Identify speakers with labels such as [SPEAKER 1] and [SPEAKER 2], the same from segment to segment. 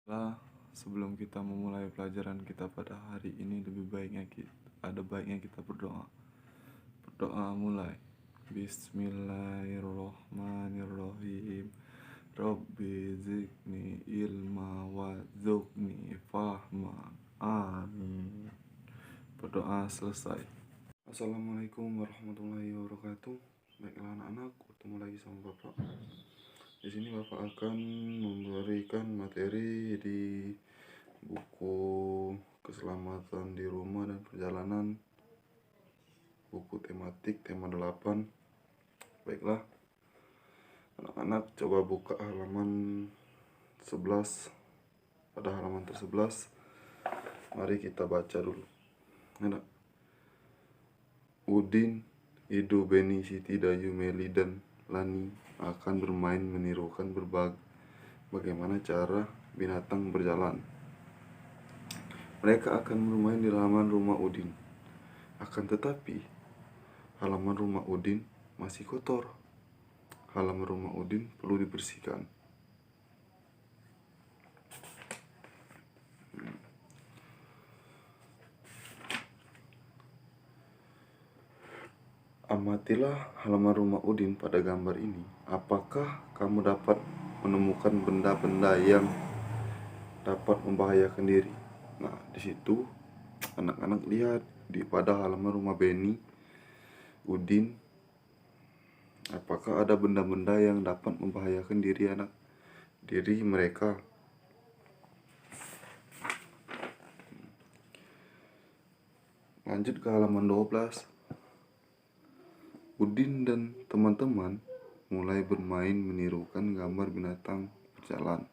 [SPEAKER 1] Lah, sebelum kita memulai pelajaran kita pada hari ini, ada baiknya kita berdoa. Berdoa mulai. Bismillahirrohmanirrohim. Rabbi zidni ilma wa zukni fahma. Amin. Berdoa selesai. Assalamualaikum warahmatullahi wabarakatuh. Baiklah anak-anak, bertemu lagi sama Bapak. Di sini Bapak akan memberikan materi di buku Keselamatan di Rumah dan Perjalanan, buku tematik tema 8. Baiklah anak-anak, coba buka halaman 11. Pada halaman ter-11 mari kita baca dulu. Anak, Udin, Idu, Beni, Siti, Dayu, Meli, dan Lani akan bermain menirukan bagaimana cara binatang berjalan. Mereka akan bermain di halaman rumah Udin. Akan tetapi, halaman rumah Udin masih kotor. Halaman rumah Udin perlu dibersihkan. Amatilah halaman rumah Udin pada gambar ini. Apakah kamu dapat menemukan benda-benda yang dapat membahayakan diri? Nah, di situ anak-anak lihat pada halaman rumah Beni, Udin, apakah ada benda-benda yang dapat membahayakan diri mereka? Lanjut ke halaman 12. Udin dan teman-teman mulai bermain menirukan gambar binatang berjalan.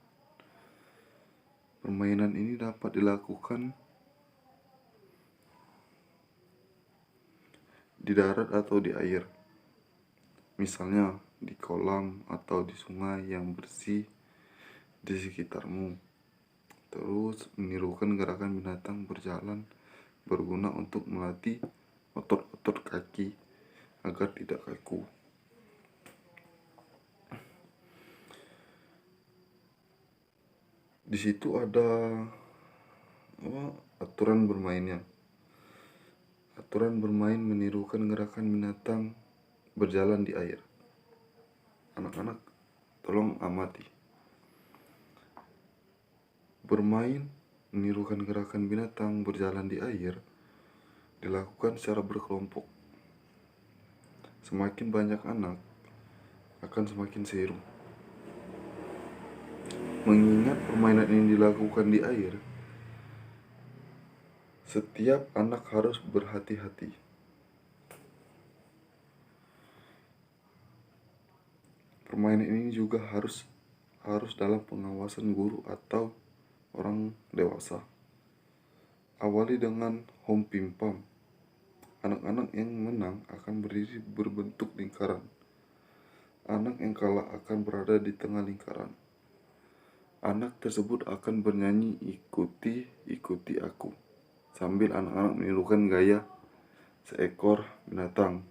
[SPEAKER 1] Permainan ini dapat dilakukan di darat atau di air. Misalnya di kolam atau di sungai yang bersih di sekitarmu. Terus menirukan gerakan binatang berjalan berguna untuk melatih otot-otot kaki agar tidak kaku. Di situ ada aturan bermainnya. Aturan bermain menirukan gerakan binatang berjalan di air. Anak-anak, tolong amati. Bermain menirukan gerakan binatang berjalan di air dilakukan secara berkelompok. Semakin banyak anak akan semakin seru. Mengingat permainan ini dilakukan di air, setiap anak harus berhati-hati. Permainan ini juga harus dalam pengawasan guru atau orang dewasa. Awali dengan hom pimpam. Anak-anak yang menang akan berdiri berbentuk lingkaran. Anak yang kalah akan berada di tengah lingkaran. Anak tersebut akan bernyanyi ikuti aku, sambil anak-anak menirukan gaya seekor binatang.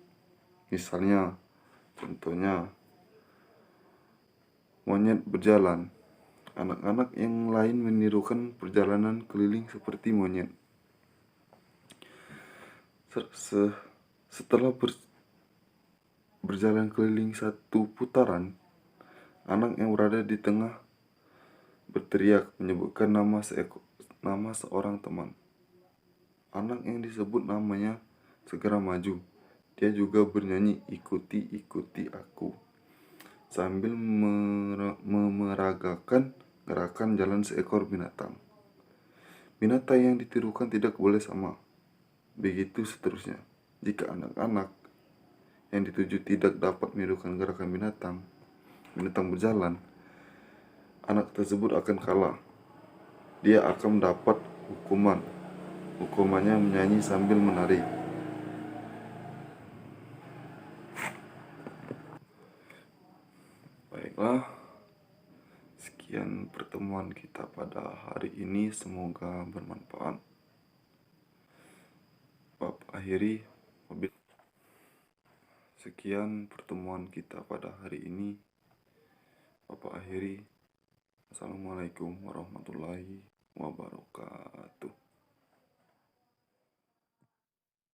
[SPEAKER 1] Misalnya, contohnya monyet berjalan. Anak-anak yang lain menirukan perjalanan keliling seperti monyet. Setelah berjalan keliling satu putaran, anak yang berada di tengah berteriak menyebutkan nama seorang teman. Anak yang disebut namanya segera maju. Dia juga bernyanyi ikuti aku, sambil memeragakan gerakan jalan seekor binatang. Binatang yang ditirukan tidak boleh sama. Begitu seterusnya. Jika anak-anak yang dituju tidak dapat menirukan gerakan binatang berjalan, anak tersebut akan kalah. Dia akan mendapat hukuman. Hukumannya menyanyi sambil menari. Baiklah, sekian pertemuan kita pada hari ini, semoga bermanfaat. Sekian pertemuan kita pada hari ini. Bapak akhiri. Wassalamualaikum warahmatullahi wabarakatuh.